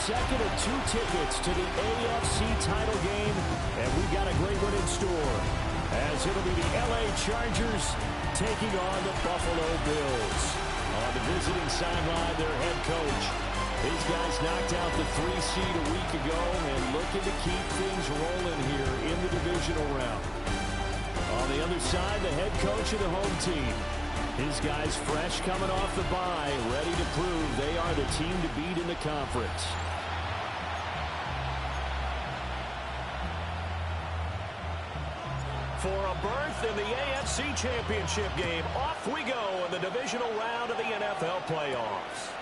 second of 2 tickets to the AFC title game, and we've got a great one in store, as it'll be the LA Chargers taking on the Buffalo Bills. On the visiting sideline, their head coach. These guys knocked out the 3 seed a week ago and looking to keep things rolling here in the divisional round. On the other side, the head coach of the home team. His guys fresh coming off the bye, ready to prove they are the team to beat in the conference. For a berth in the AFC Championship game, off we go in the divisional round of the NFL playoffs.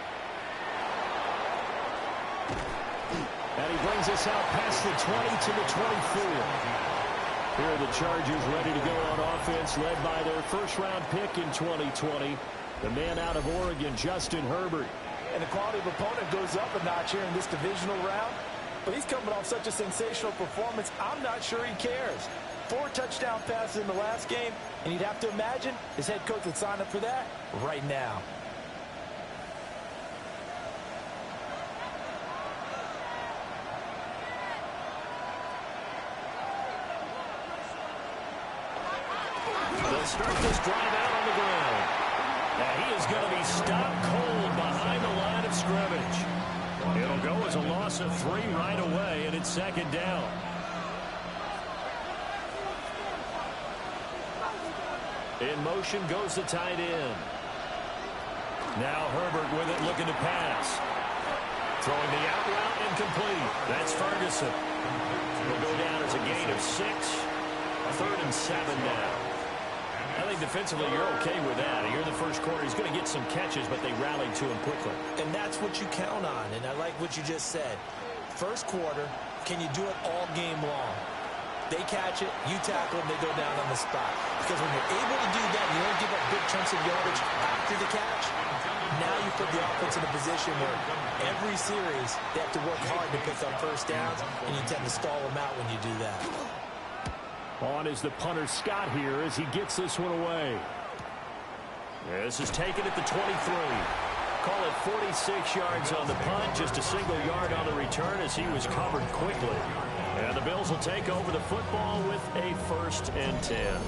And he brings us out past the 20 to the 24. Here are the Chargers ready to go on offense, led by their first-round pick in 2020, the man out of Oregon, Justin Herbert. And the quality of opponent goes up a notch here in this divisional round. But he's coming off such a sensational performance, I'm not sure he cares. 4 touchdown passes in the last game, and you'd have to imagine his head coach would sign up for that right now. They'll start this drive out on the ground. Now he is going to be stopped cold behind the line of scrimmage. It'll go as a loss of 3 right away, and it's second down. In motion goes the tight end. Now Herbert with it, looking to pass. Throwing the out route incomplete. That's Ferguson. It'll go down as a gain of 6. 3rd and 7 now. I think defensively you're okay with that. Here in the first quarter, he's going to get some catches, but they rallied to him quickly. And that's what you count on, and I like what you just said. First quarter, can you do it all game long? They catch it, you tackle them, they go down on the spot. Because when you're able to do that, you don't give up big chunks of yardage after the catch. Now you put the offense in a position where every series they have to work hard to pick up first downs, and you tend to stall them out when you do that. On is the punter Scott here as he gets this one away. This is taken at the 23. Call it 46 yards on the punt, just a single yard on the return as he was covered quickly. And the Bills will take over the football with a 1st and 10.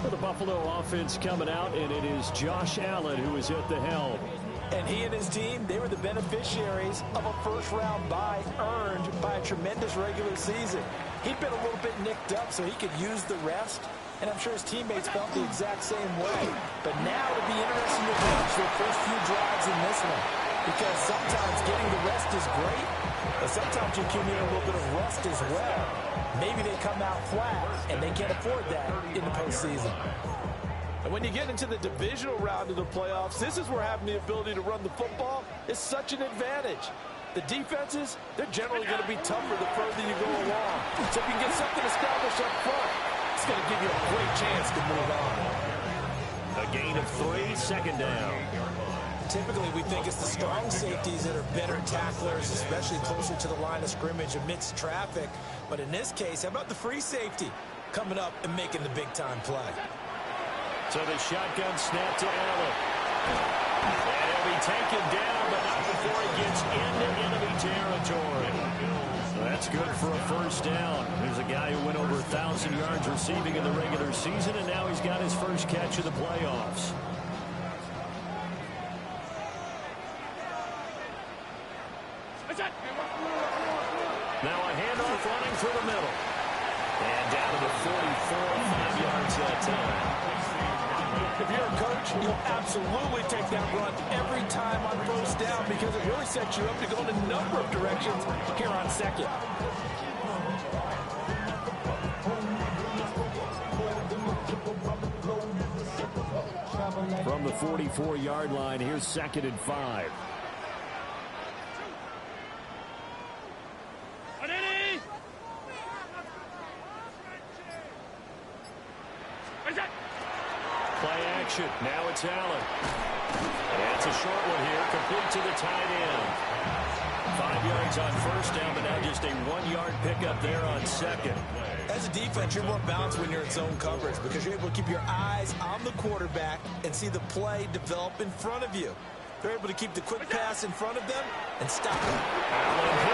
For the Buffalo offense coming out, and it is Josh Allen who is at the helm. And he and his team, they were the beneficiaries of a first-round bye earned by a tremendous regular season. He'd been a little bit nicked up, so he could use the rest. And I'm sure his teammates felt the exact same way. But now it'll be interesting to watch their first few drives in this one. Because sometimes getting the rest is great, but sometimes you accumulate a little bit of rust as well. Maybe they come out flat, and they can't afford that in the postseason. And when you get into the divisional round of the playoffs, this is where having the ability to run the football is such an advantage. The defenses, they're generally going to be tougher the further you go along. So if you can get something established up front, it's going to give you a great chance to move on. A gain of 3, second down. Typically, we think it's the strong safeties that are better tacklers, especially closer to the line of scrimmage amidst traffic. But in this case, how about the free safety coming up and making the big-time play? So the shotgun snap to Allen. And he'll be taken down, but not before he gets into enemy territory. That's good for a first down. There's a guy who went over 1,000 yards receiving in the regular season, and now he's got his first catch of the playoffs. Now a handoff running through the middle. And down to the 44, 5 yards that time. If you're a coach, you'll absolutely take that run every time on first down because it really sets you up to go in a number of directions here on second. From the 44-yard line, here's 2nd and 5. Play action. Now it's Allen. And it's a short one here, complete to the tight end. 5 yards on first down, but now just a 1-yard pickup there on second. As a defense, you're more balanced when you're in zone coverage because you're able to keep your eyes on the quarterback and see the play develop in front of you. They're able to keep the quick pass in front of them and stop it. Allen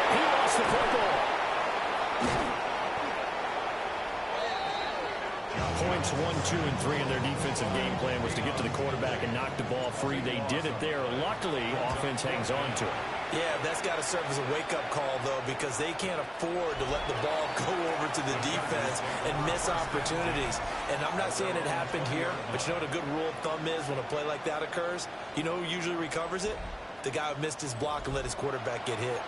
Giants 1, 2, and 3 in their defensive game plan was to get to the quarterback and knock the ball free. They did it there. Luckily, offense hangs on to it. Yeah, that's got to serve as a wake-up call, though, because they can't afford to let the ball go over to the defense and miss opportunities. And I'm not saying it happened here, but you know what a good rule of thumb is when a play like that occurs? You know who usually recovers it? The guy who missed his block and let his quarterback get hit.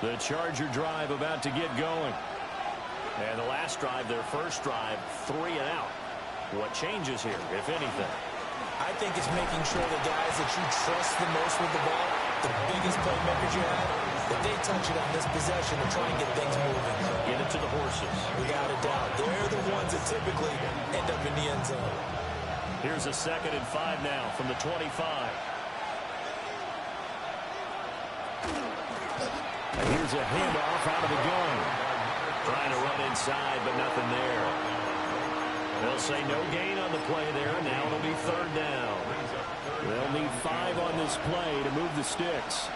The Charger drive about to get going. And the last drive, their first drive, 3 and out. What changes here, if anything? I think it's making sure the guys that you trust the most with the ball, the biggest playmakers you have, that they touch it on this possession to try and get things moving. Get it to the horses. Without a doubt. They're the ones that typically end up in the end zone. Here's a 2nd and 5 now from the 25. And here's a handoff out of the gun. Trying to run inside, but nothing there. They'll say no gain on the play there. Now it'll be 3rd down. They'll need 5 on this play to move the sticks.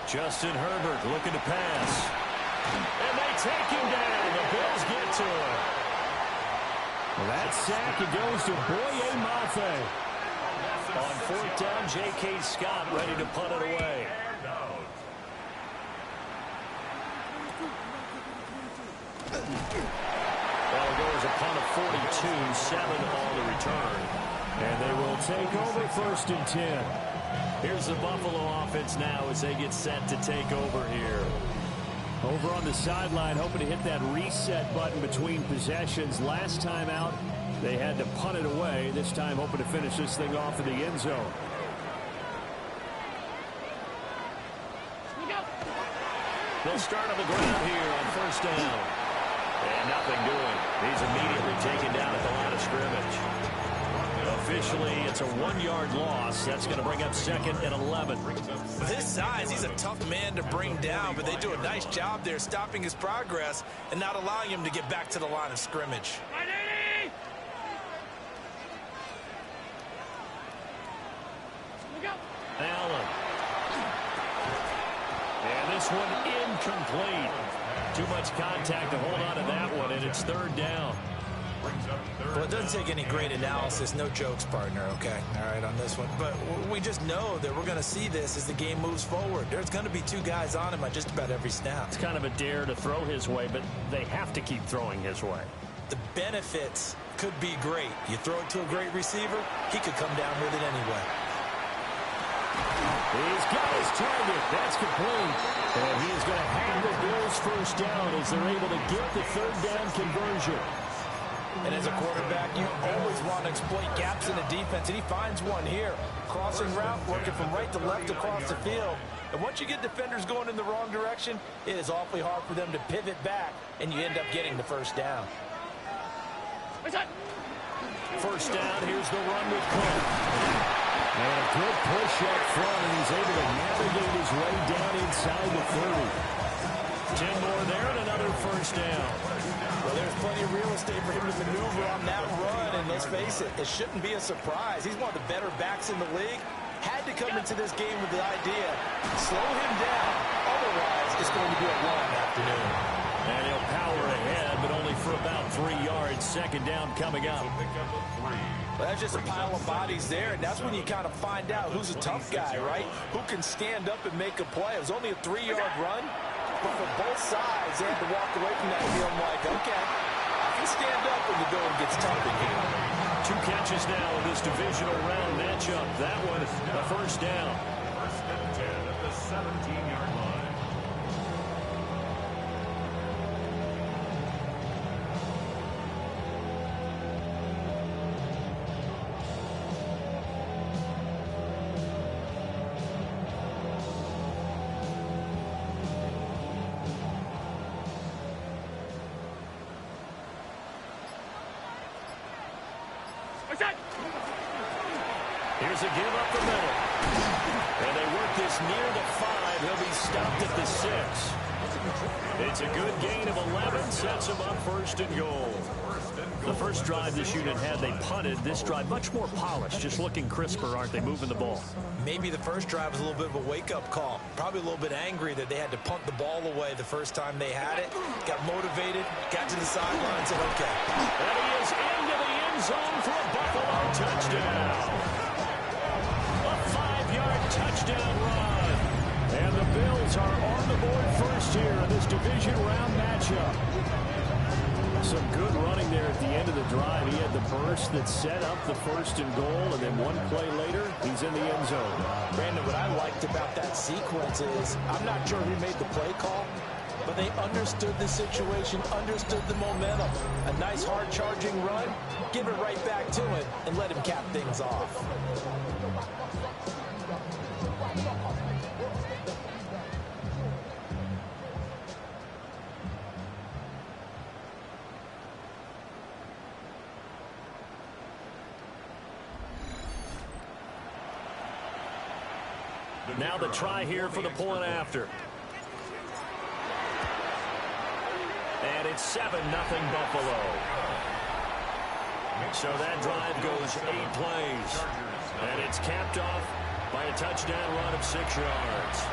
Justin Herbert looking to pass. And they take him down. The Bills get to him. Well, that sack, it goes to Boye Mafe. On 4th down, J.K. Scott ready to punt it away. Well, it goes a punt of 42, 7 on the return. And they will take over 1st and 10. Here's the Buffalo offense now as they get set to take over here. Over on the sideline, hoping to hit that reset button between possessions. Last time out, they had to punt it away. This time, hoping to finish this thing off in the end zone. They'll start on the ground here on 1st down. And nothing doing. He's immediately taken down at the line of scrimmage. Officially, it's a 1-yard loss. That's going to bring up 2nd and 11. With his size, he's a tough man to bring down, but they do a nice job there stopping his progress and not allowing him to get back to the line of scrimmage. Allen. And this one incomplete. Too much contact to hold on to that one, and it's 3rd down. Well, it doesn't take any great analysis. No jokes, partner, okay? All right, on this one. But we just know that we're going to see this as the game moves forward. There's going to be 2 guys on him on just about every snap. It's kind of a dare to throw his way, but they have to keep throwing his way. The benefits could be great. You throw it to a great receiver, he could come down with it anyway. He's got his target. That's complete. And he is going to have the Bills 1st down as they're able to get the 3rd down conversion. And as a quarterback, you always want to exploit gaps in the defense, and he finds one here. Crossing route, working from right to left across the field. And once you get defenders going in the wrong direction, it is awfully hard for them to pivot back, and you end up getting the 1st down. 1st down, here's the run with Cook. And a good push up front, and he's able to navigate his way down inside the 30. 10 more there, and another 1st down. Well, there's plenty of real estate for him to maneuver on that run, and let's face it, it shouldn't be a surprise. He's one of the better backs in the league. Had to come into this game with the idea, slow him down, otherwise it's going to be a long afternoon. And he'll power ahead, but only for about 3 yards. 2nd down coming up. Well, that's just a pile of bodies there, and that's when you kind of find out who's a tough guy, right? Who can stand up and make a play. It was only a 3-yard run, but for both sides, they had to walk away from that feeling like, okay, I can stand up when the going gets tough in here. 2 catches now in this divisional round matchup. That one, a 1st down. 1st and 10 at the 17-yard line. Here's a give up the middle. And they work this near the 5. He'll be stopped at the 6. It's a good gain of 11. Sets him up 1st and goal. 1st and The first drive this unit had, they punted. This drive, much more polished, just looking crisper, aren't they, moving the ball? Maybe the first drive was a little bit of a wake-up call. Probably a little bit angry that they had to punt the ball away the first time they had it. Got motivated, got to the sideline and said, okay. And he is into the end zone for a Buffalo touchdown. A 5-yard touchdown run. And the Bills are on the board first here in this division round matchup. Some good running there at the end of the drive. He had the burst that set up the first and goal, and then one play later, he's in the end zone. Brandon, what I liked about that sequence is, I'm not sure who made the play call, but they understood the situation, understood the momentum. A nice hard-charging run, give it right back to him, and let him cap things off. Now the try here for the point after. And it's 7-0 Buffalo. So that drive goes 8 plays. And it's capped off by a touchdown run of 6 yards.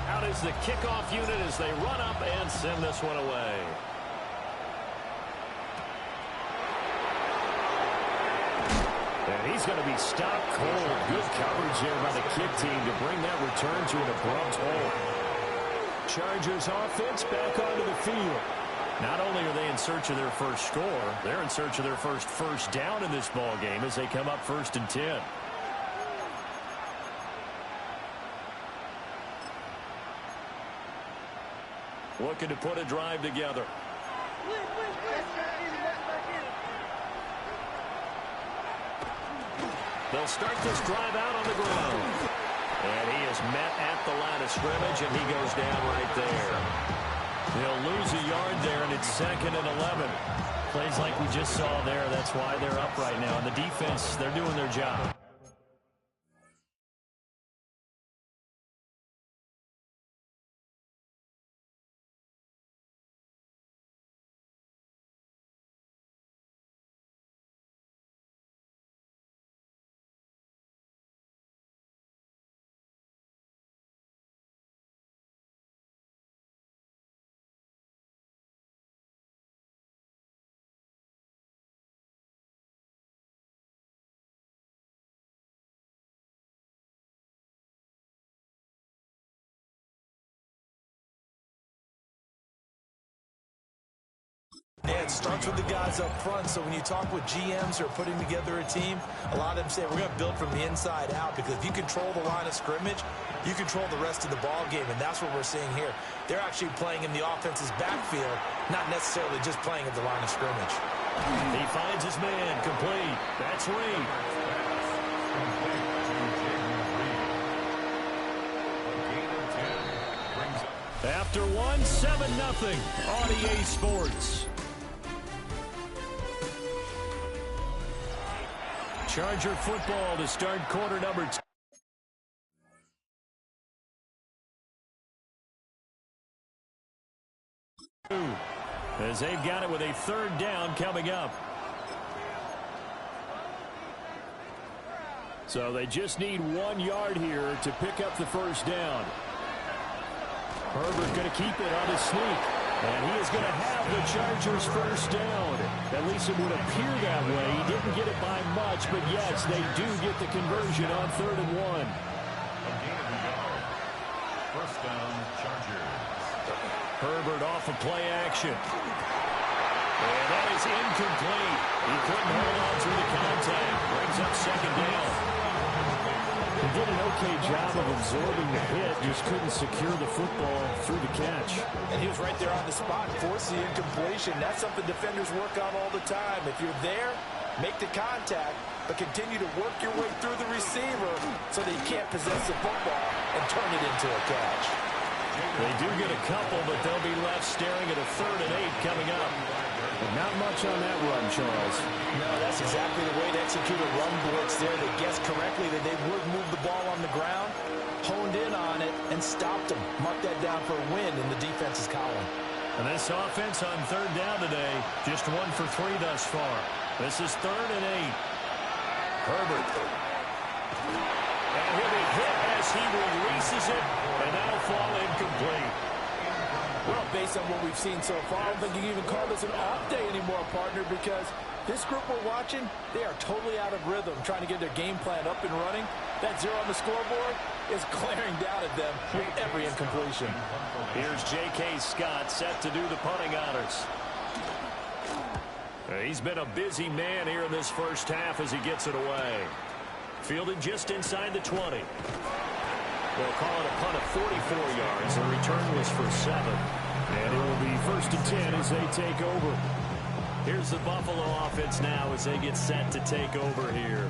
Out is the kickoff unit as they run up and send this one away. And he's going to be stopped cold. Good coverage there by the kick team to bring that return to an abrupt halt. Chargers offense back onto the field. Not only are they in search of their first score, they're in search of their first down in this ball game as they come up 1st and 10. Looking to put a drive together. They'll start this drive out on the ground. And he is met at the line of scrimmage, and he goes down right there. They'll lose a yard there, and it's 2nd and 11. Plays like we just saw there. That's why they're up right now. And the defense, they're doing their job. Yeah, it starts with the guys up front, so when you talk with GMs who are putting together a team, a lot of them say, we're going to build from the inside out, because if you control the line of scrimmage, you control the rest of the ball game, and that's what we're seeing here. They're actually playing in the offense's backfield, not necessarily just playing at the line of scrimmage. He finds his man, complete. That's Reed. After one, 7-0, on EA Sports. Charger football to start quarter number 2. As they've got it with a 3rd down coming up. So they just need 1 yard here to pick up the first down. Herbert going to keep it on his sneak. And he is going to have the Chargers first down. At least it would appear that way. He didn't get it by much, but yes, they do get the conversion on 3rd and 1. First down, Chargers. Herbert off of play action. And that is incomplete. He couldn't hold on through the contact. Brings up 2nd down. He did an okay job of absorbing the hit, just couldn't secure the football through the catch. And he was right there on the spot, forced the incompletion. That's something defenders work on all the time. If you're there, make the contact, but continue to work your way through the receiver so that he can't possess the football and turn it into a catch. They do get a couple, but they'll be left staring at a 3rd and 8 coming up. But not much on that run, Charles. No, that's exactly the way to execute a run blitz there. They guessed correctly that they would move the ball on the ground, honed in on it, and stopped them. Mark that down for a win in the defense's column. And this offense on third down today, just 1 for 3 thus far. This is 3rd and 8. Herbert. And he'll be hit as he releases it, and that'll fall incomplete. Well, based on what we've seen so far, I don't think you can even call this an off day anymore, partner, because this group we're watching, they are totally out of rhythm, trying to get their game plan up and running. That 0 on the scoreboard is glaring down at them with every incompletion. Here's J.K. Scott set to do the punting honors. He's been a busy man here in this first half as he gets it away. Fielded just inside the 20. They'll call it a punt of 44 yards. The return was for 7. And it will be 1st and 10 as they take over. Here's the Buffalo offense now as they get set to take over here.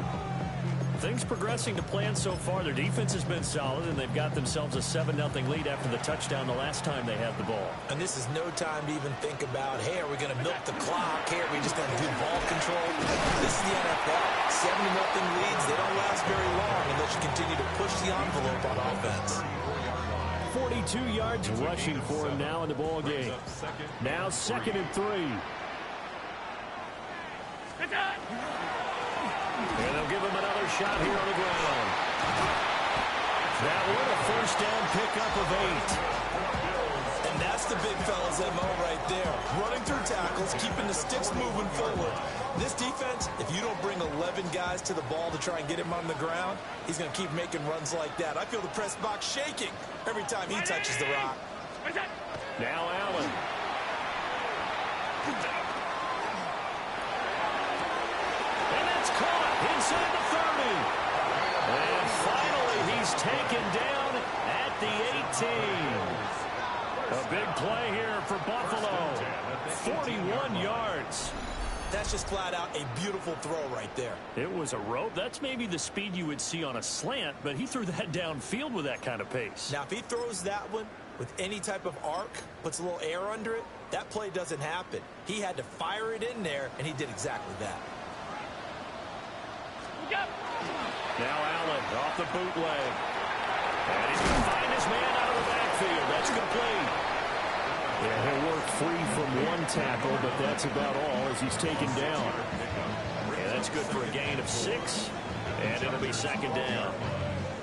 Things progressing to plan so far. Their defense has been solid, and they've got themselves a 7-0 lead after the touchdown the last time they had the ball. And this is no time to even think about, hey, are we going to milk the clock? Hey, are we just going to do ball control? This is the NFL. 7-0 leads, they don't last very long unless you continue to push the envelope on offense. 42 yards rushing for him now in the ball game. Now 2nd and 3. And they'll give him another shot here on the ground. That one, a 1st down pickup of 8. And that's the big fella's MO right there. Running through tackles, keeping the sticks moving forward. This defense, if you don't bring 11 guys to the ball to try and get him on the ground, he's going to keep making runs like that. I feel the press box shaking every time he touches the rock. Now Allen. Inside the 30. And finally, he's taken down at the 18. A big play here for Buffalo. 41 yards. That's just flat out a beautiful throw right there. It was a rope. That's maybe the speed you would see on a slant, but he threw that downfield with that kind of pace. Now, if he throws that one with any type of arc, puts a little air under it, that play doesn't happen. He had to fire it in there, and he did exactly that. Now Allen off the bootleg. And he can find his man out of the backfield. That's complete. Yeah, he'll work free from one tackle, but that's about all as he's taken down. Yeah, that's good for a gain of 6. And it'll be 2nd down.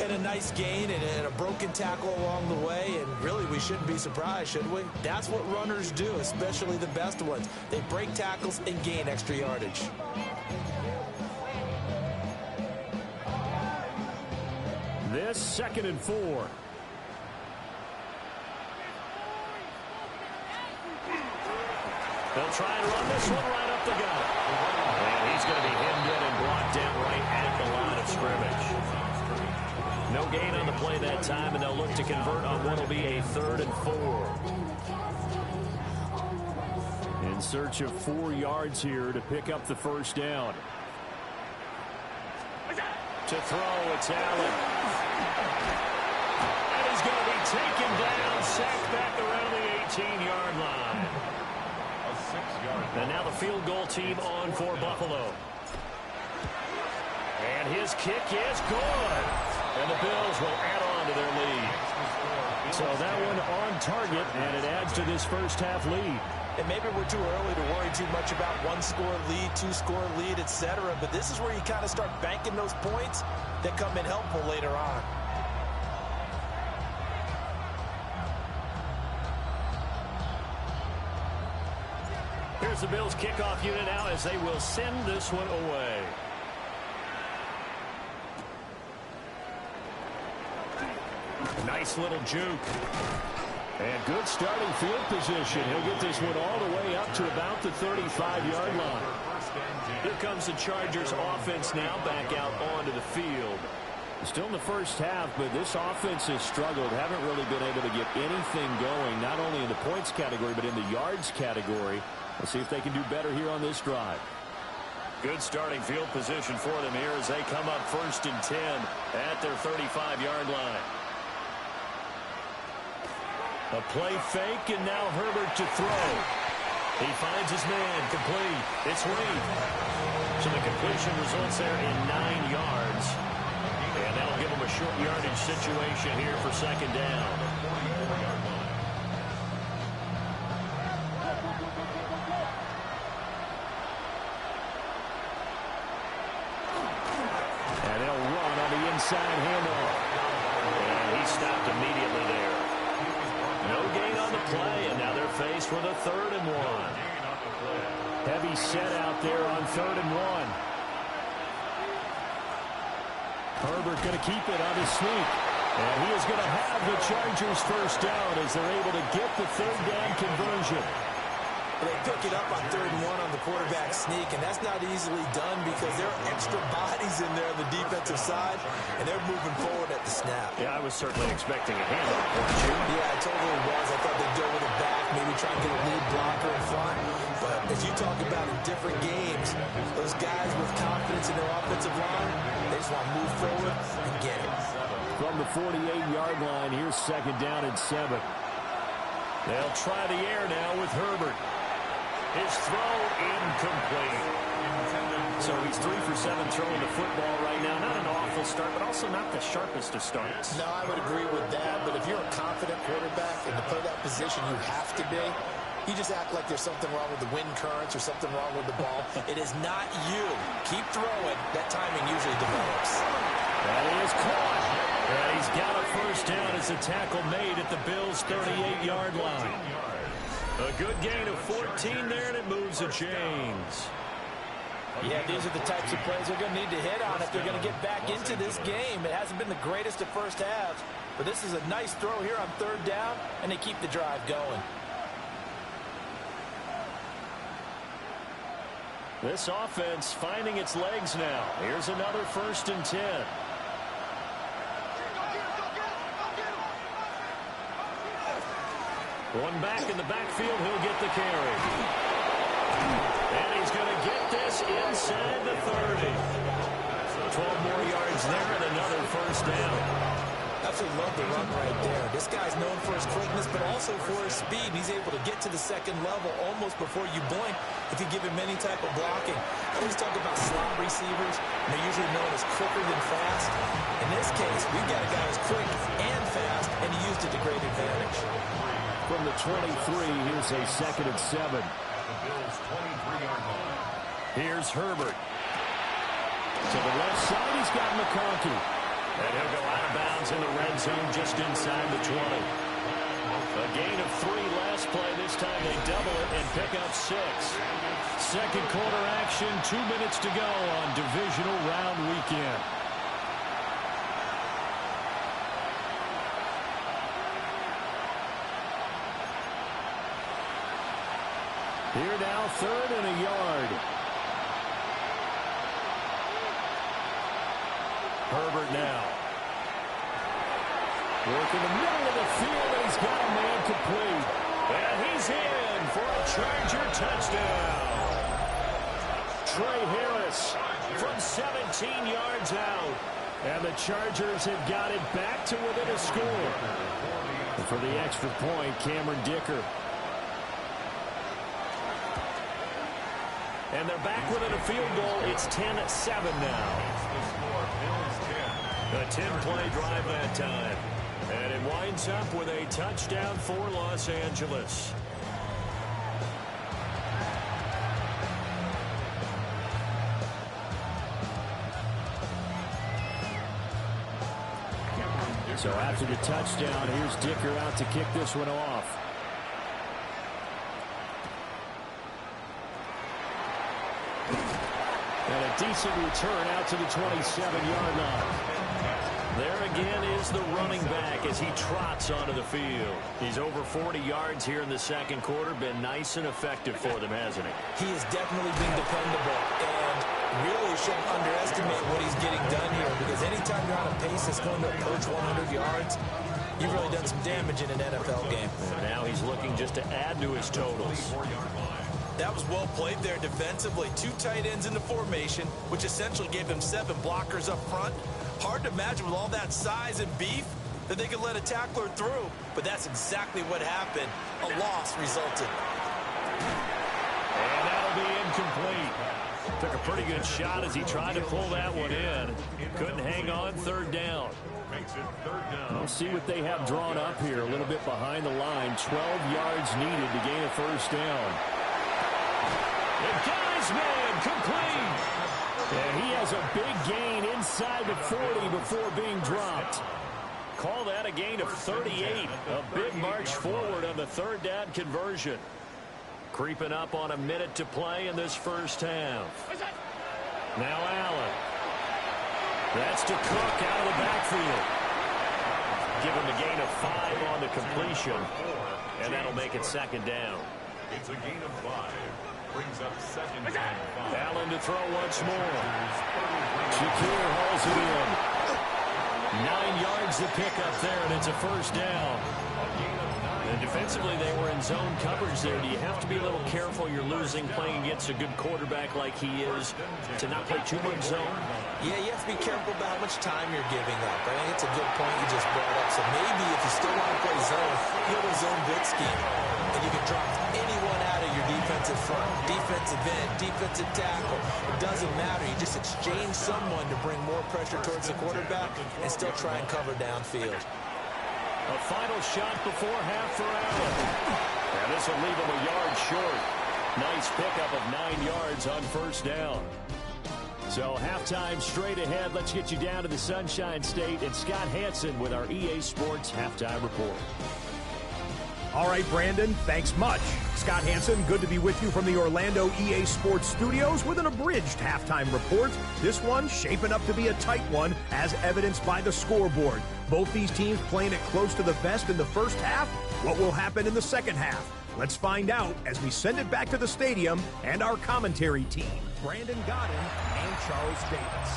And a nice gain and a broken tackle along the way. And really, we shouldn't be surprised, should we? That's what runners do, especially the best ones. They break tackles and gain extra yardage. This 2nd and 4. They'll try and run this one right up the gut. And he's going to be hemmed in and brought down right at the line of scrimmage. No gain on the play that time, and they'll look to convert on what will be a 3rd and 4. In search of 4 yards here to pick up the 1st down. To throw, it's Allen. And he's going to be taken down, sacked back around the 18-yard line. And now the field goal team on for Buffalo. And his kick is good. And the Bills will add on to their lead. So that one on target, and it adds to this first half lead. And maybe we're too early to worry too much about 1-score lead, 2-score lead, etc. But this is where you kind of start banking those points that come in helpful later on. Here's the Bills kickoff unit now as they will send this one away. Nice little juke. And good starting field position. He'll get this one all the way up to about the 35-yard line. Here comes the Chargers offense now back out onto the field. Still in the first half, but this offense has struggled. Haven't really been able to get anything going, not only in the points category, but in the yards category. Let's see if they can do better here on this drive. Good starting field position for them here as they come up 1st and 10 at their 35-yard line. A play fake, and now Herbert to throw. He finds his man, complete. It's Reed. So the completion results there in 9 yards. And that'll give him a short yardage situation here for second down. And they'll run on the inside handoff. And he stopped immediately there. No gain on the play, and now they're faced with a 3rd and 1. Heavy set out there on 3rd and 1. Herbert going to keep it on his sneak. And he is going to have the Chargers first down as they're able to get the 3rd down conversion. They pick it up on 3rd and 1 on the quarterback sneak, and that's not easily done because there are extra bodies in there on the defensive side, and they're moving forward at the snap. Yeah, I was certainly expecting a handoff, weren't you? Yeah, I totally was. I thought they'd go with it back, maybe try and get a lead blocker in front. But as you talk about in different games, those guys with confidence in their offensive line, they just want to move forward and get it. From the 48-yard line, here's 2nd down and 7. They'll try the air now with Herbert. His throw incomplete. So he's 3 for 7 throwing the football right now. Not an awful start, but also not the sharpest of starts. No, I would agree with that. But if you're a confident quarterback and to play that position, you have to be. You just act like there's something wrong with the wind currents or something wrong with the ball. It is not you. Keep throwing. That timing usually develops. That is caught. And he's got a first down as the tackle made at the Bills' 38-yard line. A good gain of 14 there, and it moves the chains. Yeah, these are the types of plays they're going to need to hit on if they're going to get back into this game. It hasn't been the greatest of first halves, but this is a nice throw here on 3rd down, and they keep the drive going. This offense finding its legs now. Here's another 1st and 10. One back in the backfield, he'll get the carry. And he's going to get this inside the 30. 12 more yards there and another first down. Absolutely love the run right there. This guy's known for his quickness, but also for his speed. He's able to get to the 2nd level almost before you blink if you give him any type of blocking. I always talk about slot receivers, and they're usually known as quicker than fast. In this case, we've got a guy who's quick and fast, and he used it to great advantage. From the 23, here's a 2nd and 7. The Bills' 23-yard line. Here's Herbert. To the left side, he's got McConkey. And he'll go out of bounds in the red zone just inside the 20. A gain of 3 last play. This time they double it and pick up 6. Second quarter action, 2 minutes to go on divisional round weekend. Here now, 3rd and a yard. Herbert now. Working the middle of the field, and he's got a man complete. And he's in for a Charger touchdown. Trey Harris from 17 yards out. And the Chargers have got it back to within a score. And for the extra point, Cameron Dicker. And they're back within a field goal. It's 10-7 now. A 10-play drive that time. And it winds up with a touchdown for Los Angeles. So after the touchdown, here's Dicker out to kick this one off. And a decent return out to the 27-yard line. There again is the running back as he trots onto the field. He's over 40 yards here in the second quarter. Been nice and effective for them, hasn't he? He has definitely been dependable and really shouldn't underestimate what he's getting done here, because anytime you're on a pace that's going to approach 100 yards, you've really done some damage in an NFL game. And now he's looking just to add to his totals. That was well played there defensively. 2 tight ends in the formation, which essentially gave him 7 blockers up front. Hard to imagine with all that size and beef that they could let a tackler through, but that's exactly what happened. A loss resulted. And that'll be incomplete. Took a pretty good shot as he tried to pull that one in. Couldn't hang on. Third down. We'll see what they have drawn up here. A little bit behind the line. 12 yards needed to gain a first down. The guy's man complete. And he has a big gain inside the 40 before being dropped. Call that a gain of 38. A big march forward on the third down conversion. Creeping up on a minute to play in this first half. Now Allen. That's to Cook out of the backfield. Give him a gain of 5 on the completion. And that'll make it second down. It's a gain of 5. Brings up second and 5. Allen to throw once more. Shakir hauls it in. 9 yards to pick up there, and it's a first down. And defensively, they were in zone coverage there. Do you have to be a little careful? You're losing playing against a good quarterback like he is to not play too much zone? Yeah, you have to be careful about how much time you're giving up. I think it's a good point you just brought up. So maybe if you still want to play zone, you have a zone blitz scheme. And you can drop anyone out of your defensive front. Defensive end, defensive tackle. It doesn't matter. You just exchange someone to bring more pressure towards the quarterback and still try and cover downfield. A final shot before half for Allen. And this will leave him a yard short. Nice pickup of 9 yards on first down. So halftime straight ahead. Let's get you down to the Sunshine State and Scott Hanson with our EA Sports Halftime Report. All right, Brandon, thanks much. Scott Hanson, good to be with you from the Orlando EA Sports Studios with an abridged halftime report. This one shaping up to be a tight one, as evidenced by the scoreboard. Both these teams playing it close to the vest in the first half. What will happen in the second half? Let's find out as we send it back to the stadium and our commentary team, Brandon Godden and Charles Davis.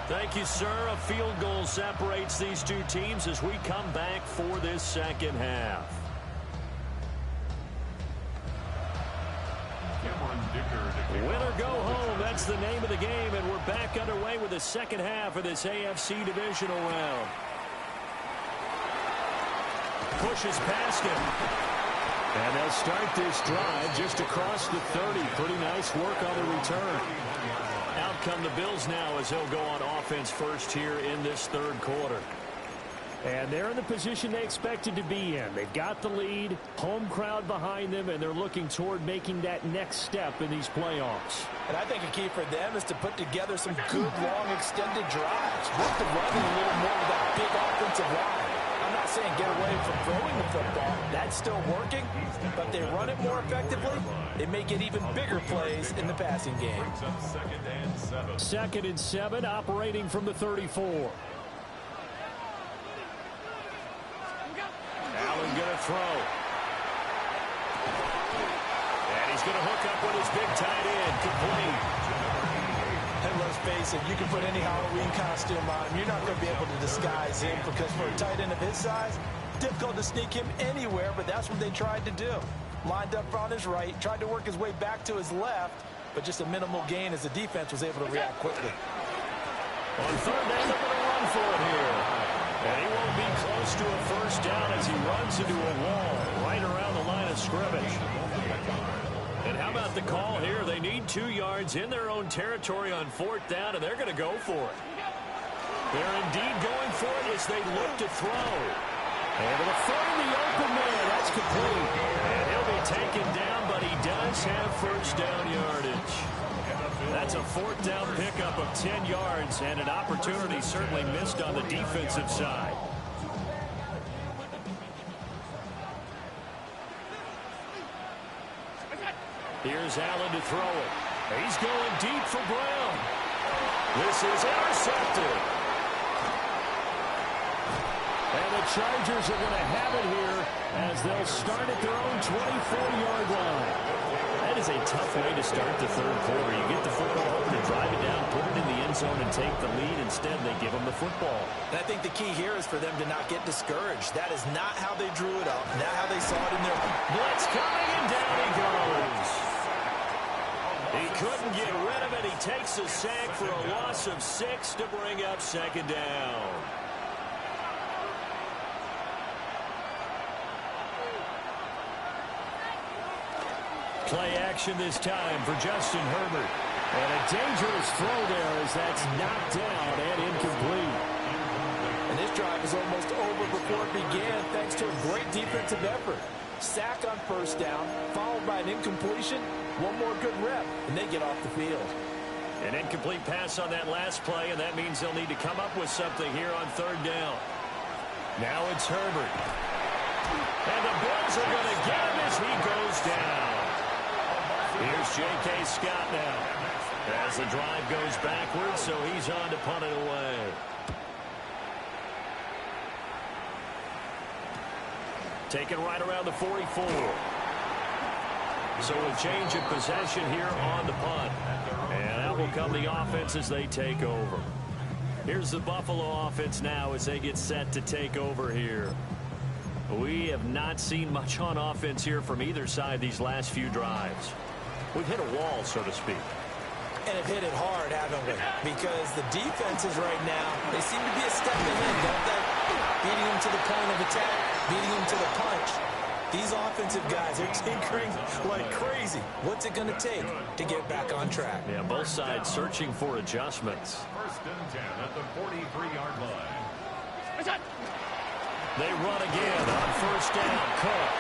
Thank you, sir. A field goal separates these two teams as we come back for this second half. Win or go home, that's the name of the game, and we're back underway with the second half of this AFC divisional round. Pushes past him. And they'll start this drive just across the 30. Pretty nice work on the return. Out come the Bills now as they'll go on offense first here in this third quarter. And they're in the position they expected to be in. They've got the lead, home crowd behind them, and they're looking toward making that next step in these playoffs. And I think a key for them is to put together some good, long, extended drives. Work the running a little more with that big offensive line. I'm not saying get away from throwing the football. That's still working, but they run it more effectively. They make it even bigger plays in the passing game. Second and 7, operating from the 34. Allen going to throw. And he's going to hook up with his big tight end. Complete. And let's face it, you can put any Halloween costume on him. You're not going to be able to disguise him because for a tight end of his size, difficult to sneak him anywhere, but that's what they tried to do. Lined up on his right, tried to work his way back to his left, but just a minimal gain as the defense was able to react quickly. On third down, they're going to run for it here. And he won't be close to a first down as he runs into a wall right around the line of scrimmage. And how about the call here? They need 2 yards in their own territory on fourth down, and they're going to go for it. They're indeed going for it as they look to throw. Able to find the open man. That's complete. And he'll be taken down, but he does have first down yardage. That's a fourth down pickup of 10 yards and an opportunity certainly missed on the defensive side. Here's Allen to throw it. He's going deep for Brown. This is intercepted. And the Chargers are going to have it here as they'll start at their own 24-yard line. That is a tough way to start the third quarter. You get the football over to drive it down, put it in the end zone, and take the lead. Instead, they give them the football. And I think the key here is for them to not get discouraged. That is not how they drew it up, not how they saw it in their blitz coming, and down he goes. He couldn't get rid of it. He takes a sack for a loss of 6 to bring up second down. Play action this time for Justin Herbert. And a dangerous throw there as that's knocked down and incomplete. And this drive is almost over before it began thanks to a great defensive effort. Sack on first down, followed by an incompletion. One more good rep, and they get off the field. An incomplete pass on that last play, and that means they'll need to come up with something here on third down. Now it's Herbert. And the Bills are going to get him as he goes down. Here's J.K. Scott now. As the drive goes backwards, so he's on to punt it away. Taken right around the 44. So a change of possession here on the punt. And out will come the offense as they take over. Here's the Buffalo offense now as they get set to take over here. We have not seen much on offense here from either side these last few drives. We've hit a wall, so to speak. And have hit it hard, haven't we? Because the defenses right now, they seem to be a step ahead, don't they? Beating them to the point of attack, beating them to the punch. These offensive guys are tinkering like crazy. What's it going to take to get back on track? Yeah, both sides searching for adjustments. First and 10 at the 43-yard line. They run again on first down. Cook.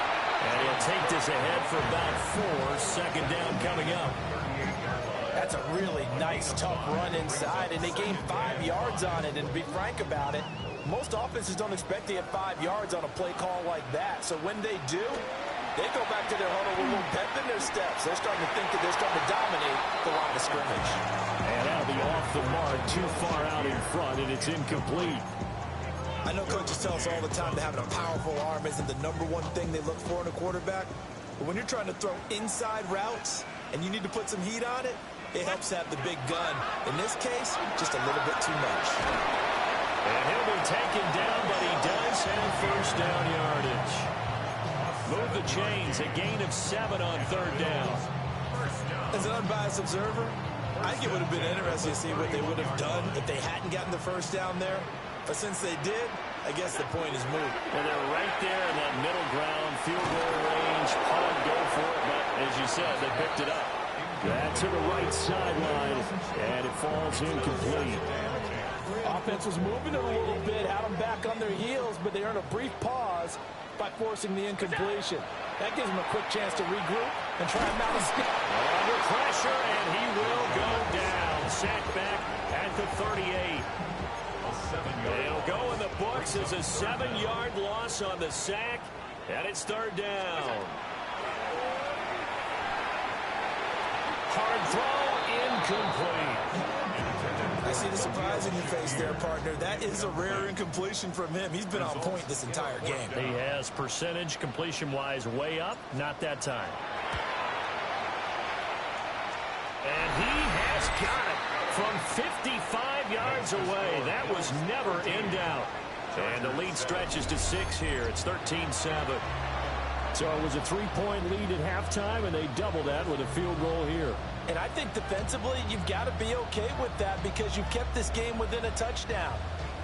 And he'll take this ahead for about 4. Second down coming up. That's a really nice, tough run inside, and they gained 5 yards on it. And to be frank about it, most offenses don't expect to get 5 yards on a play call like that. So when they do, they go back to their huddle with a little pep in their steps. They're starting to think that they're starting to dominate the line of scrimmage. And that'll be off the mark, too far out in front, and it's incomplete. I know coaches tell us all the time that having a powerful arm isn't the #1 thing they look for in a quarterback. But when you're trying to throw inside routes and you need to put some heat on it, it helps to have the big gun. In this case, just a little bit too much. And he'll be taken down, but he does have first down yardage. Move the chains, a gain of 7 on third down. As an unbiased observer, I think it would have been interesting to see what they would have done if they hadn't gotten the first down there. But since they did, I guess the point is moot. And they're right there in that middle ground, field goal range, punt, go for it. But as you said, they picked it up. That to the right sideline, and it falls incomplete. Offense was moving it a little bit, had them back on their heels, but they earned a brief pause by forcing the incompletion. That gives them a quick chance to regroup and try and mount a skip. Under pressure, and he will go down. Sacked back at the 38. They'll go in the books as a 7-yard loss on the sack, and it's third down. Hard throw, incomplete. I see the surprise in your face there, partner. That is a rare incompletion from him. He's been on point this entire game. He has percentage completion-wise way up, not that time. And he has got it from 55 yards away. That was never in doubt. And the lead stretches to 6 here. It's 13-7. So it was a 3-point lead at halftime, and they double that with a field goal here. And I think defensively, you've got to be okay with that because you've kept this game within a touchdown.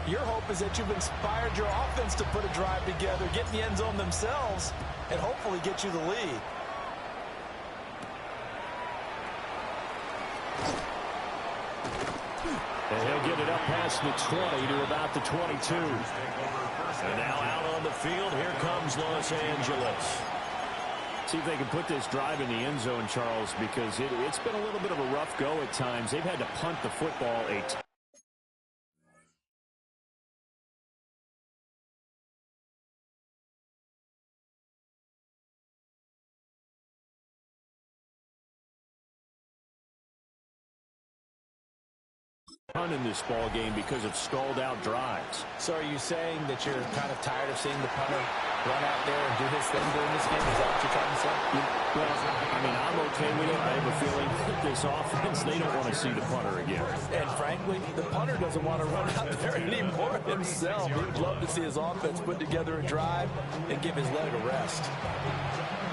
Your hope is that you've inspired your offense to put a drive together, get in the end zone themselves, and hopefully get you the lead. And he'll get it up past the 20 to about the 22. And now out on the field, here comes Los Angeles. See if they can put this drive in the end zone, Charles, because it's been a little bit of a rough go at times. They've had to punt the football a ton. In this ball game because of stalled out drives. So are you saying that you're kind of tired of seeing the punter run out there and do his thing during this game? Is that what you're trying to say? Well, I mean, I'm okay with it. I have a feeling that this offense, they don't want to see the punter again. And frankly, the punter doesn't want to run out there anymore himself. He'd love to see his offense put together a drive and give his leg a rest.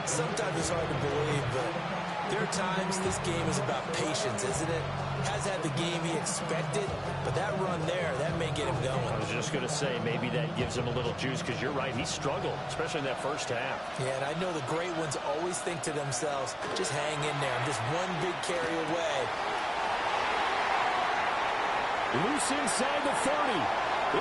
Sometimes it's hard to believe, but There are times this game is about patience, isn't it? Has had the game he expected, but that run there, that may get him going. I was just going to say, maybe that gives him a little juice, because you're right, he struggled, especially in that first half. Yeah, and I know the great ones always think to themselves, just hang in there. I'm just one big carry away. Loose inside the 30,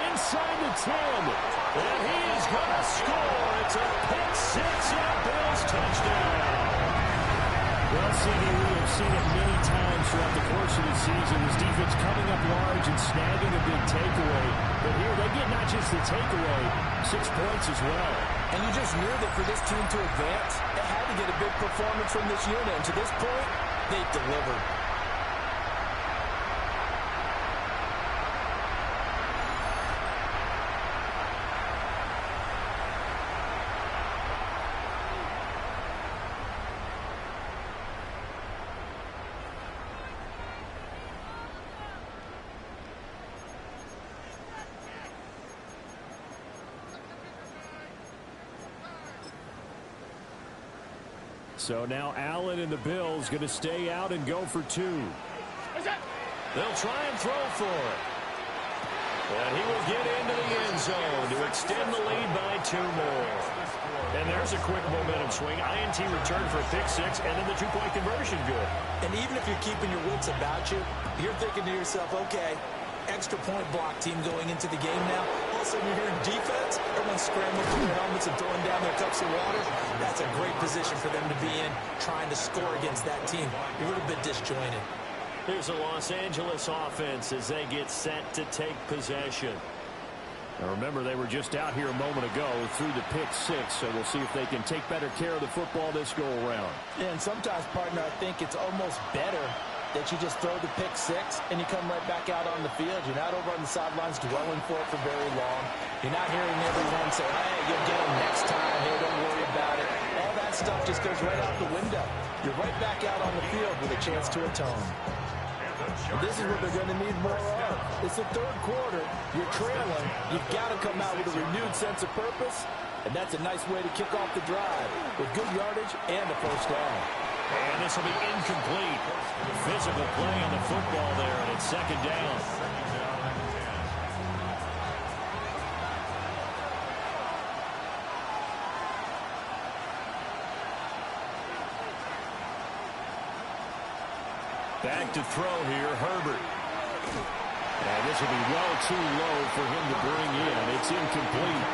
inside the 10, and he is going to score. It's a pick six and a Bills touchdown. Well, CD, we have seen it many times throughout the course of the season. This defense coming up large and snagging a big takeaway. But here, they get not just the takeaway, 6 points as well. And you just knew that for this team to advance, they had to get a big performance from this unit. And to this point, they've delivered. So now Allen and the Bills going to stay out and go for 2. They'll try and throw for it. And he will get into the end zone to extend the lead by 2 more. And there's a quick momentum swing. INT return for a pick 6, and then the 2-point conversion good. And even if you're keeping your wits about you, you're thinking to yourself, okay, extra point block team going into the game now. All of a sudden you're hearing defense, everyone's scrambling for their helmets and throwing down their cups of water. That's a great position for them to be in, trying to score against that team. A little bit disjointed. Here's the Los Angeles offense as they get set to take possession. Now remember, they were just out here a moment ago through the pick 6, so we'll see if they can take better care of the football this go-around. Yeah, and sometimes, partner, I think it's almost better that you just throw the pick 6 and you come right back out on the field. You're not over on the sidelines dwelling for it for very long. You're not hearing everyone say, hey, you'll get them next time. Hey, don't worry about it. All that stuff just goes right out the window. You're right back out on the field with a chance to atone. And this is what they're going to need more of. It's the 3rd quarter. You're trailing. You've got to come out with a renewed sense of purpose, and that's a nice way to kick off the drive with good yardage and a first down. And this will be incomplete. Physical play on the football there, and it's 2nd down. Back to throw here, Herbert. And this will be well too low for him to bring in. It's incomplete.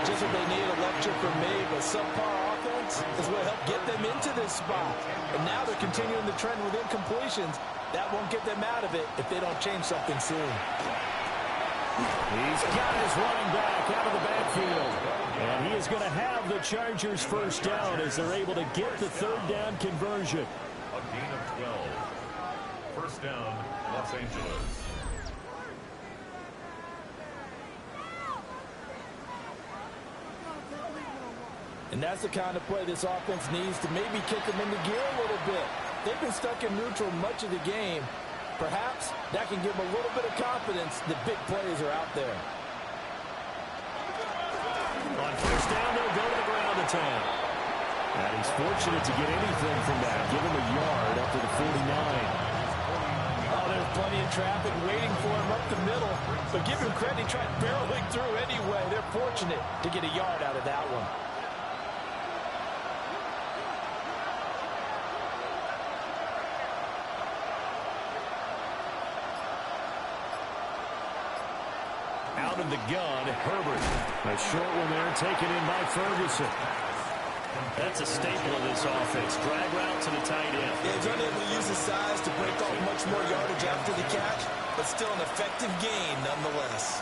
Just what they need, a lecture from me, but subpar offense is what helped get them into this spot. And now they're continuing the trend with incompletions. That won't get them out of it if they don't change something soon. He's got his running back out of the backfield. And he is going to have the Chargers first down as they're able to get the 3rd down conversion. A gain of 12. First down, Los Angeles. And that's the kind of play this offense needs to maybe kick them into gear a little bit. They've been stuck in neutral much of the game. Perhaps that can give them a little bit of confidence that big plays are out there. On first down, they'll go to the ground attack. And he's fortunate to get anything from that. Give him a yard up to the 49. Oh, there's plenty of traffic waiting for him up the middle. But give him credit, he tried barreling through anyway. They're fortunate to get a yard out of that one. Out of the gun, Herbert. A short one there taken in by Ferguson. That's a staple of this offense. Drag route to the tight end. Yeah, he's unable to use his size to break off much more yardage after the catch, but still an effective gain nonetheless.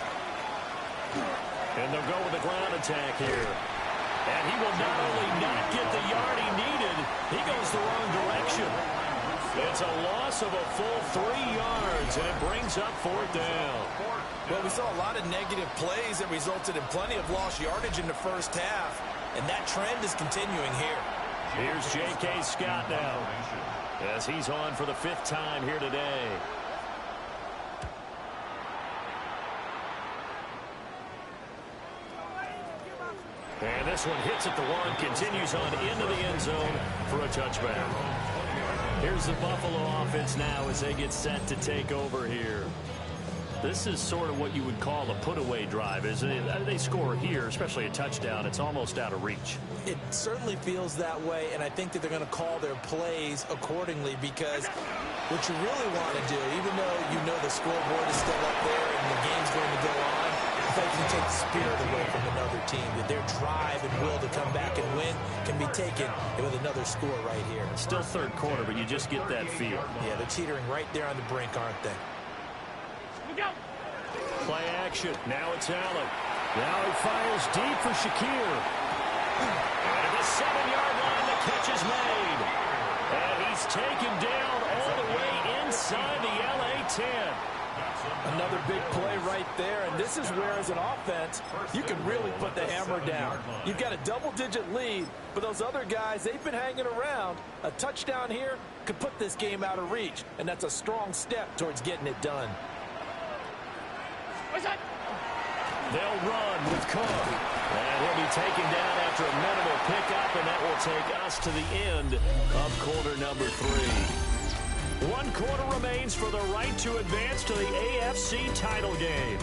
And they'll go with the ground attack here. And he will not only not get the yard he needed, he goes the wrong direction. It's a loss of a full 3 yards, and it brings up 4th down. Well, we saw a lot of negative plays that resulted in plenty of lost yardage in the first half, and that trend is continuing here. Here's J.K. Scott now, as he's on for the 5th time here today. And this one hits at the 1, continues on into the end zone for a touchback. Here's the Buffalo offense now as they get set to take over here. This is sort of what you would call a put-away drive, isn't it? They score here, especially a touchdown. It's almost out of reach. It certainly feels that way, and I think that they're going to call their plays accordingly, because what you really want to do, even though you know the scoreboard is still up there and the game's going to go on, I think you take the spirit away from another team, that their drive and will to come back and win can be taken with another score right here. Still third quarter, but you just get that feel. Yeah, they're teetering right there on the brink, aren't they? Play action. Now it's Allen. Now he fires deep for Shakir. And at the 7-yard line, the catch is made. And he's taken down all the way inside the LA 10. Another big play right there, and this is where, as an offense, you can really put the hammer down. You've got a double-digit lead, but those other guys, they've been hanging around. A touchdown here could put this game out of reach, and that's a strong step towards getting it done. They'll run with Cook. And he'll be taken down after a minimal pickup, and that will take us to the end of quarter number 3. 1 quarter remains for the right to advance to the AFC title game.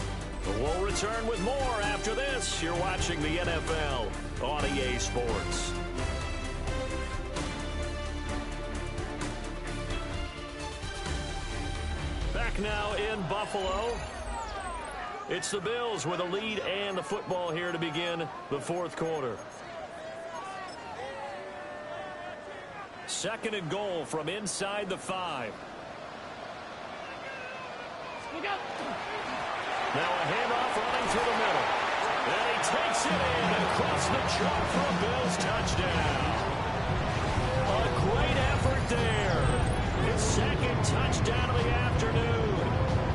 We'll return with more after this. You're watching the NFL on EA Sports. Back now in Buffalo. It's the Bills with a lead and the football here to begin the 4th quarter. 2nd and goal from inside the 5. Now a handoff running through the middle. And he takes it in across the chalk for a Bills touchdown. A great effort there. His 2nd touchdown of the afternoon.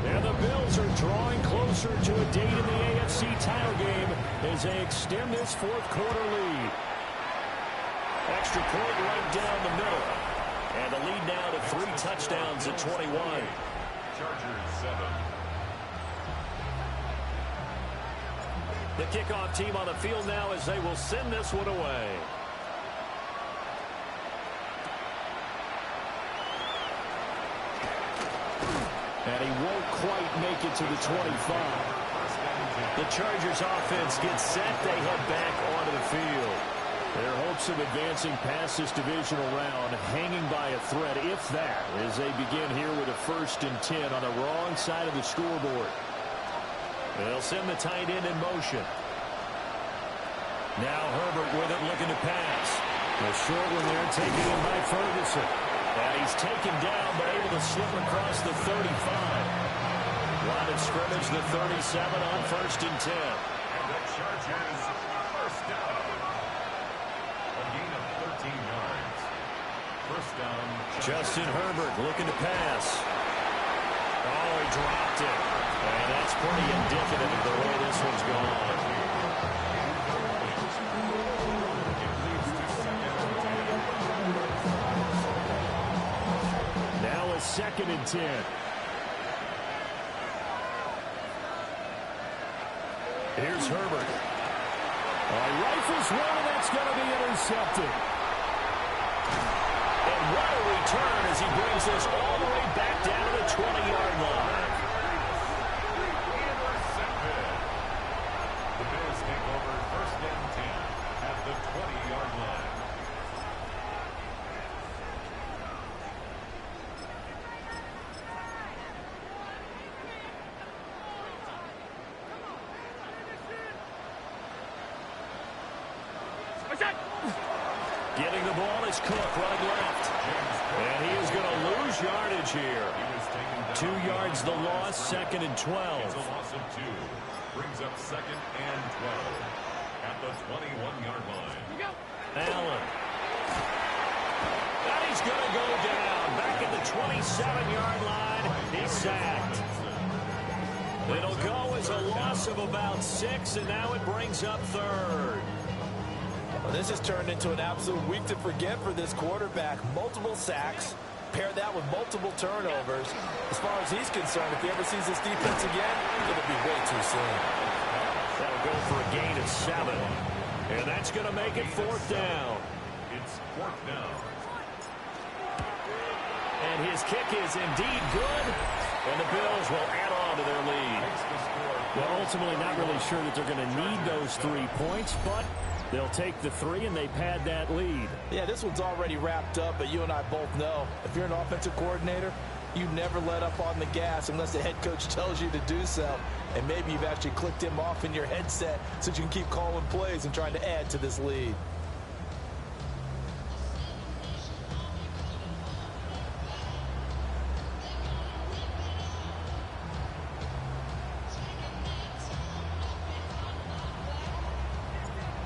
And the Bills are drawing closer to a date in the AFC title game as they extend this 4th quarter lead. Extra point right down the middle. And the lead now to 3 touchdowns at 21. Chargers 7. The kickoff team on the field now as they will send this one away. And he won't quite make it to the 25. The Chargers offense gets set. They head back onto the field. Their hopes of advancing past this divisional round hanging by a thread, if that, as they begin here with a 1st and 10 on the wrong side of the scoreboard. They'll send the tight end in motion. Now Herbert with it, looking to pass. The short one there taken in by Ferguson. And he's taken down, but able to slip across the 35. Line of scrimmage, the 37 on 1st and 10. And the Chargers first down. A gain of 13 yards. First down. Justin Herbert looking to pass. Oh, he dropped it. And that's pretty indicative of the way this one's gone. Now a 2nd and 10. Here's Herbert. Rifles one, and that's going to be intercepted. And what a return as he brings this all the way back down to the 20-yard line. The Bills take over 1st and 10 at the 20-yard line. Getting the ball is Cook running left. And he is going to lose yardage here. 2 yards the loss, 2nd and 12. It's a loss of 2. Brings up 2nd and 12 at the 21-yard line. Allen. And he's going to go down. Back at the 27-yard line. He's sacked. It'll go as a loss of about 6, and now it brings up 3rd. Well, this has turned into an absolute week to forget for this quarterback. Multiple sacks. Pair that with multiple turnovers. As far as he's concerned, if he ever sees this defense again, it'll be way too soon. That'll go for a gain of 7. And that's going to make it fourth down. It's fourth down. And his kick is indeed good. And the Bills will add on to their lead. Well, ultimately not really sure that they're going to need those 3 points, but they'll take the 3 and they pad that lead. Yeah, this one's already wrapped up, but you and I both know if you're an offensive coordinator, you never let up on the gas unless the head coach tells you to do so. And maybe you've actually clicked him off in your headset so you can keep calling plays and trying to add to this lead.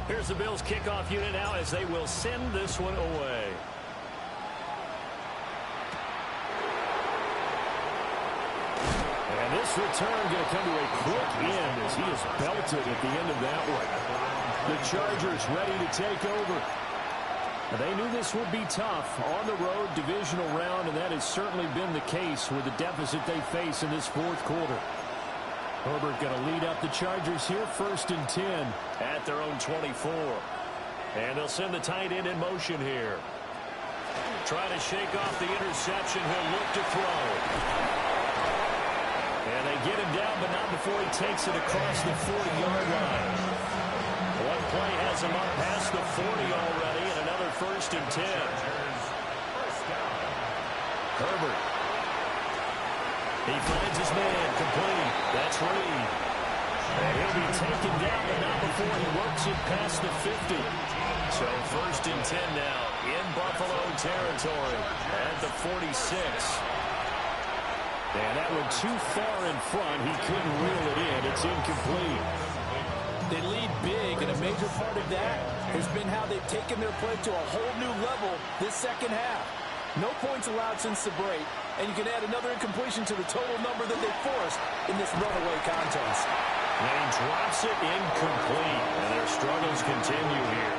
Here's the Bills kickoff unit now as they will send this one away. And this return going to come to a quick end as he is belted at the end of that one. The Chargers ready to take over. They knew this would be tough on the road divisional round, and that has certainly been the case with the deficit they face in this fourth quarter. Herbert going to lead up the Chargers here, 1st and 10. At their own 24. And they'll send the tight end in motion here. Trying to shake off the interception. He'll look to throw. And they get him down, but not before he takes it across the 40-yard line. One play has him up past the 40 already, and another 1st and 10. Herbert. He finds his man, complete. That's Reed. And he'll be taken down, but not before he works it past the 50. So 1st and 10 now in Buffalo territory at the 46. And that one too far in front. He couldn't reel it in. It's incomplete. They lead big, and a major part of that has been how they've taken their play to a whole new level this second half. No points allowed since the break, and you can add another incompletion to the total number that they forced in this runaway contest. And he drops it incomplete, and their struggles continue here.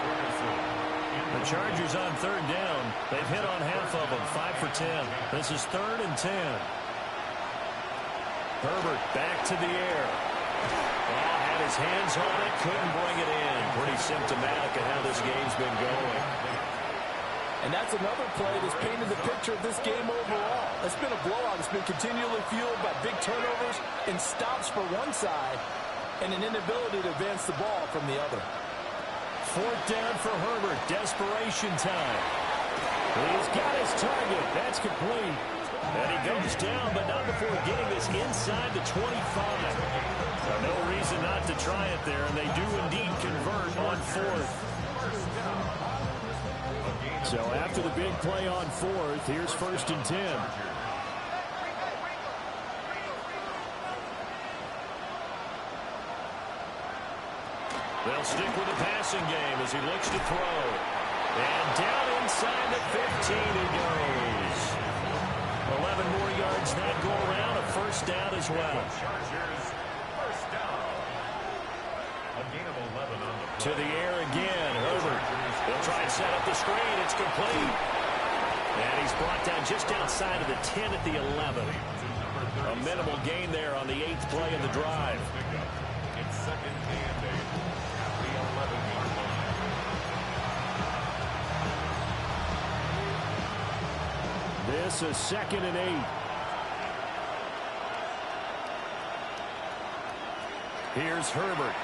The Chargers on 3rd down. They've hit on half of them, 5 for 10. This is 3rd and 10. Herbert back to the air. Oh, had his hands on it, couldn't bring it in. Pretty symptomatic of how this game's been going. And that's another play that's painted the picture of this game overall. It's been a blowout. It's been continually fueled by big turnovers and stops for one side and an inability to advance the ball from the other. 4th down for Herbert. Desperation time. He's got his target. That's complete. And he goes down, but not before getting this inside the 25. No reason not to try it there, and they do indeed convert on 4th. So after the big play on 4th, here's 1st and 10. They'll stick with the passing game as he looks to throw. And down inside the 15 he goes. 11 more yards that go around, a 1st down as well. Chargers, 1st down. A gain of 11 on the play. To the air again, Herbert. They'll try and set up the screen. It's complete. And he's brought down just outside of the 10 at the 11. A minimal gain there on the 8th play of the drive. It's 2nd and 8 at the 11-yard line. This is 2nd and 8. Here's Herbert.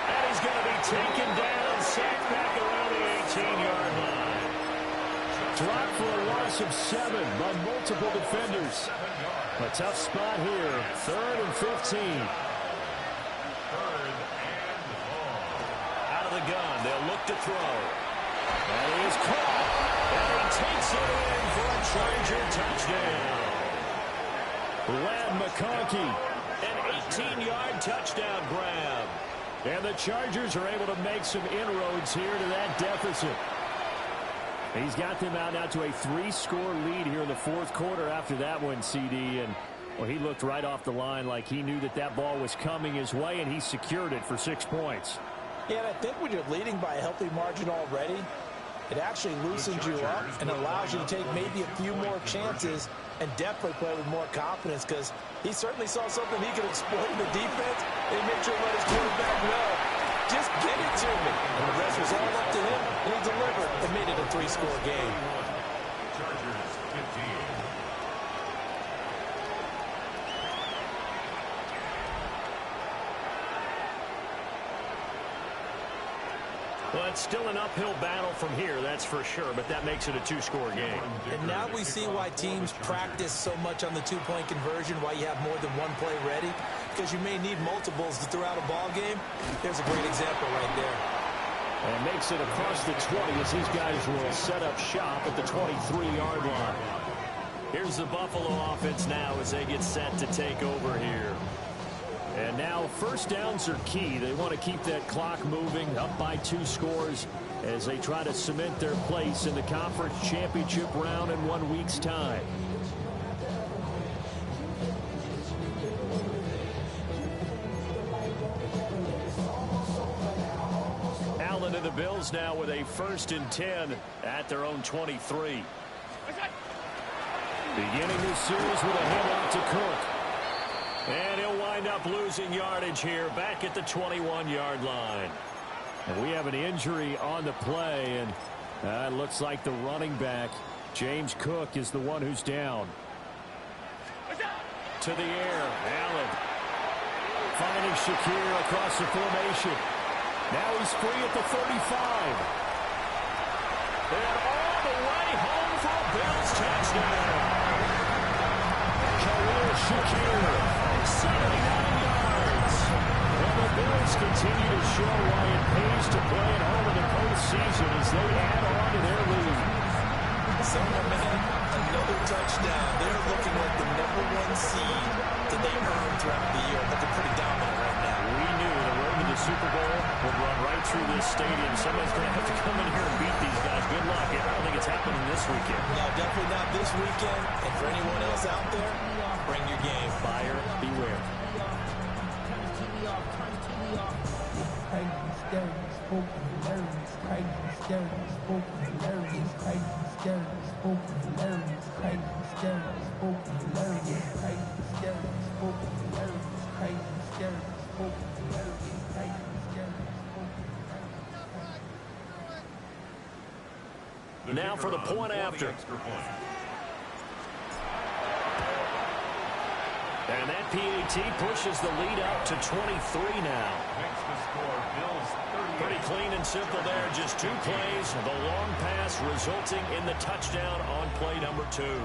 And he's going to be taken down, sacked back around the 18-yard line. Dropped for a loss of 7 by multiple defenders. A tough spot here. 3rd and 15. 3rd and long. Out of the gun, they'll look to throw. And he is caught. And he takes it in for a Charger touchdown. Ladd McConkey. An 18-yard touchdown grab. And the Chargers are able to make some inroads here to that deficit. He's got them out now to a 3-score lead here in the 4th quarter after that one, CD. And, well, he looked right off the line like he knew that that ball was coming his way, and he secured it for 6 points. Yeah, and I think when you're leading by a healthy margin already, it actually loosens you up and allows you to take maybe a few more chances and definitely play with more confidence, because he certainly saw something he could exploit in the defense and make sure to let his quarterback know Just get it to me. And the rest was all up to him, and he delivered and made it a 3-score game. Chargers 15. Well, it's still an uphill battle from here, that's for sure, but that makes it a 2-score game. And now we see why teams practice so much on the 2-point conversion, why you have more than one play ready, because you may need multiples to throw out a ball game. There's a great example right there. And makes it across the 20 as these guys will set up shop at the 23-yard line. Here's the Buffalo offense now as they get set to take over here. And now first downs are key. They want to keep that clock moving up by 2 scores as they try to cement their place in the conference championship round in 1 week's time. Allen and the Bills now with a 1st and 10 at their own 23. Beginning this series with a handout to Cook. And he'll wind up losing yardage here back at the 21-yard line. And we have an injury on the play, and it looks like the running back, James Cook, is the one who's down. To the air, Allen. Finding Shakir across the formation. Now he's free at the 35. And all the way home for a Bills touchdown. Khalil Shakir. 79 yards. Well, the Bills continue to show why it pays to play at home in the postseason as they add on to their lead. Another touchdown. They're looking like the #1 seed that they earned throughout the year. Looking pretty dominant right now. We knew the road to the Super Bowl would run right through this stadium. Somebody's going to have to come in here and beat these guys. Good luck. I don't think it's happening this weekend. No, definitely not this weekend. And for anyone else out there, bring your game. Buyer beware. Now for the point after. And that PAT pushes the lead up to 23 now. Makes the score Bills 38. Pretty clean and simple there. Just 2 plays. The long pass resulting in the touchdown on play number 2.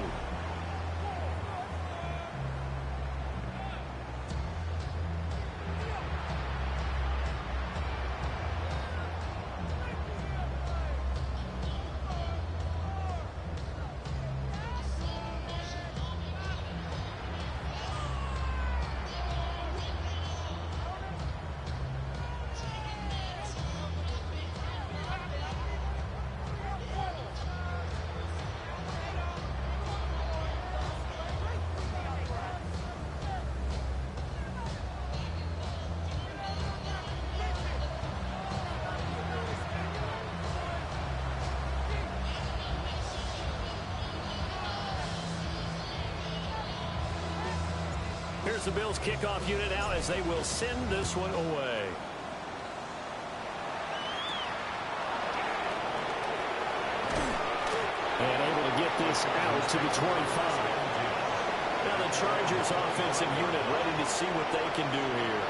Here's the Bills kickoff unit out as they will send this one away. And able to get this out to the 25. Now the Chargers offensive unit ready to see what they can do here.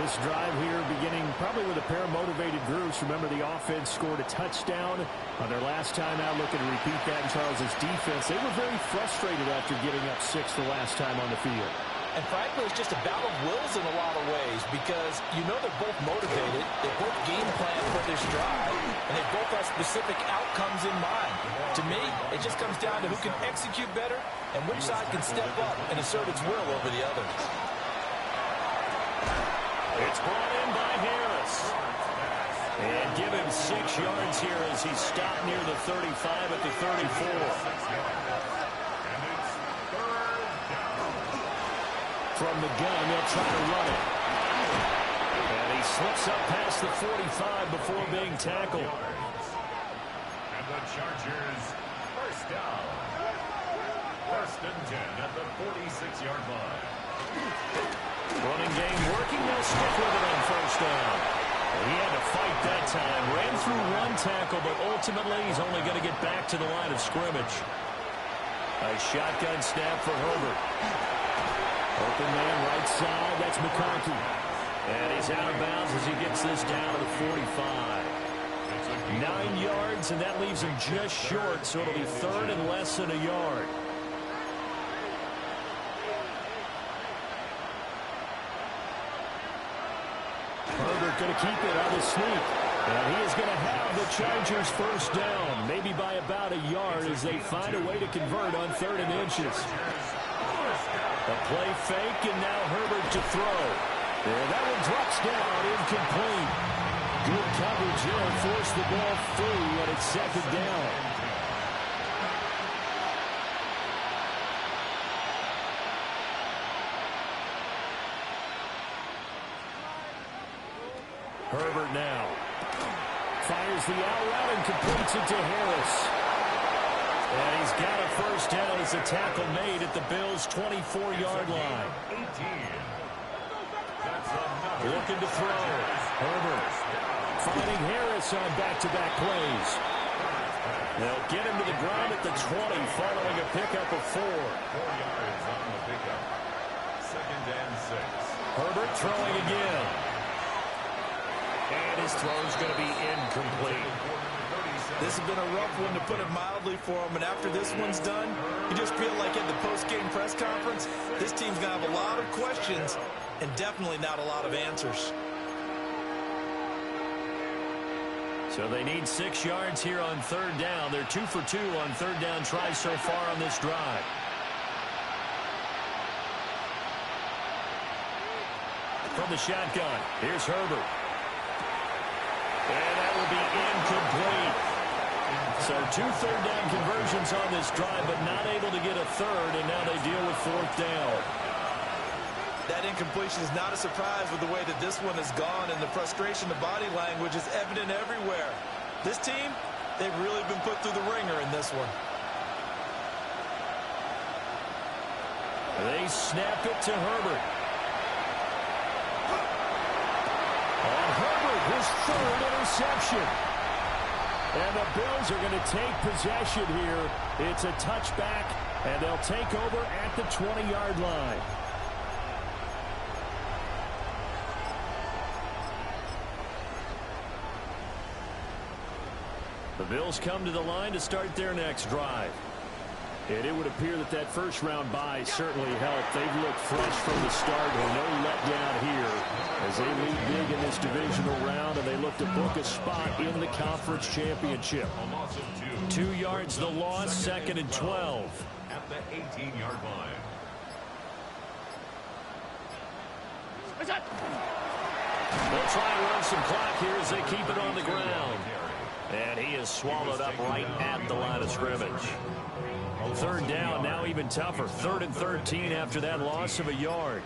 This drive here beginning probably with a pair of motivated groups. Remember, the offense scored a touchdown on their last time out. Looking to repeat that in Charles' defense. They were very frustrated after giving up 6 the last time on the field. And frankly, it's just a battle of wills in a lot of ways because you know they're both motivated. They both game plan for this drive, and they both have specific outcomes in mind. To me, it just comes down to who can execute better and which side can step up and assert its will over the other. It's brought in by Harris. And give him 6 yards here as he stopped near the 35 at the 34. From the gun, they'll try to run it. And he slips up past the 45 before being tackled. And the Chargers, first down. 1st and 10 at the 46-yard line. Running game working. They'll stick with it on 1st down. He had to fight that time. Ran through one tackle, but ultimately he's only going to get back to the line of scrimmage. A shotgun snap for Herbert. Open man right side. That's McConkey. And he's out of bounds as he gets this down to the 45. 9 yards, and that leaves him just short, so it'll be third and less than a yard. Herbert going to keep it on the sneak. And he is going to have the Chargers first down, maybe by about a yard as they find a way to convert on 3rd and inches. A play fake, and now Herbert to throw. And that one drops down, incomplete. Good coverage here, forced the ball free, and it's 2nd down. Herbert now fires the out route and completes it to Harris. And he's got a first down as a tackle made at the Bills' 24-yard line. Looking to throw. Herbert finding Harris on back-to-back plays. They'll get him to the ground at the 20 following a pickup of 4. 4 yards on the pickup. 2nd and 6. Herbert throwing again. And his throw's going to be incomplete. This has been a rough one, to put it mildly, for him. And after this one's done, you just feel like at the post-game press conference, this team's going to have a lot of questions and definitely not a lot of answers. So they need 6 yards here on 3rd down. They're 2 for 2 on 3rd down tries so far on this drive. From the shotgun, here's Herbert. And that will be incomplete. So 2 third down conversions on this drive, but not able to get a third, and now they deal with 4th down. That incompletion is not a surprise with the way that this one has gone, and the frustration, the body language is evident everywhere. This team, they've really been put through the ringer in this one. They snap it to Herbert. And Herbert, his 3rd interception. And the Bills are going to take possession here. It's a touchback, and they'll take over at the 20-yard line. The Bills come to the line to start their next drive. And it would appear that that first-round bye certainly helped. They've looked fresh from the start with no letdown here as they lead big in this divisional round, and they look to book a spot in the conference championship. 2 yards the loss, 2nd and 12. At the 18-yard line. They'll try and run some clock here as they keep it on the ground. And he is swallowed up right at the line of scrimmage. 3rd down, now even tougher. 3rd and 13 after that loss of a yard.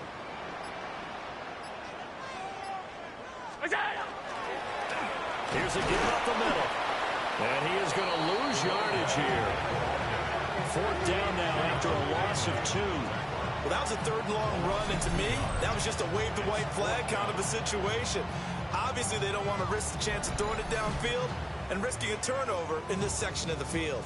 Here's a give up the middle. And he is going to lose yardage here. 4th down now after a loss of 2. Well, that was a 3rd and long run, and to me, that was just a wave the white flag kind of a situation. Obviously, they don't want to risk the chance of throwing it downfield and risking a turnover in this section of the field.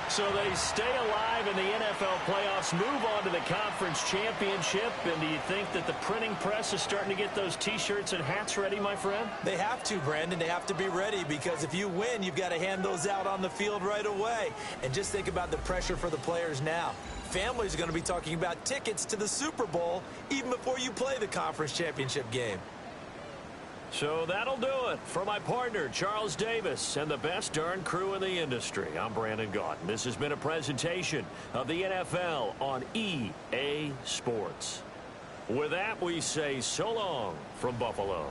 So they stay alive in the NFL playoffs, move on to the conference championship. And do you think that the printing press is starting to get those T-shirts and hats ready, my friend? They have to, Brandon. They have to be ready, because if you win, you've got to hand those out on the field right away. And just think about the pressure for the players now. Families are going to be talking about tickets to the Super Bowl even before you play the conference championship game. So that'll do it. For my partner, Charles Davis, and the best darn crew in the industry, I'm Brandon Gaudin. This has been a presentation of the NFL on EA Sports. With that, we say so long from Buffalo.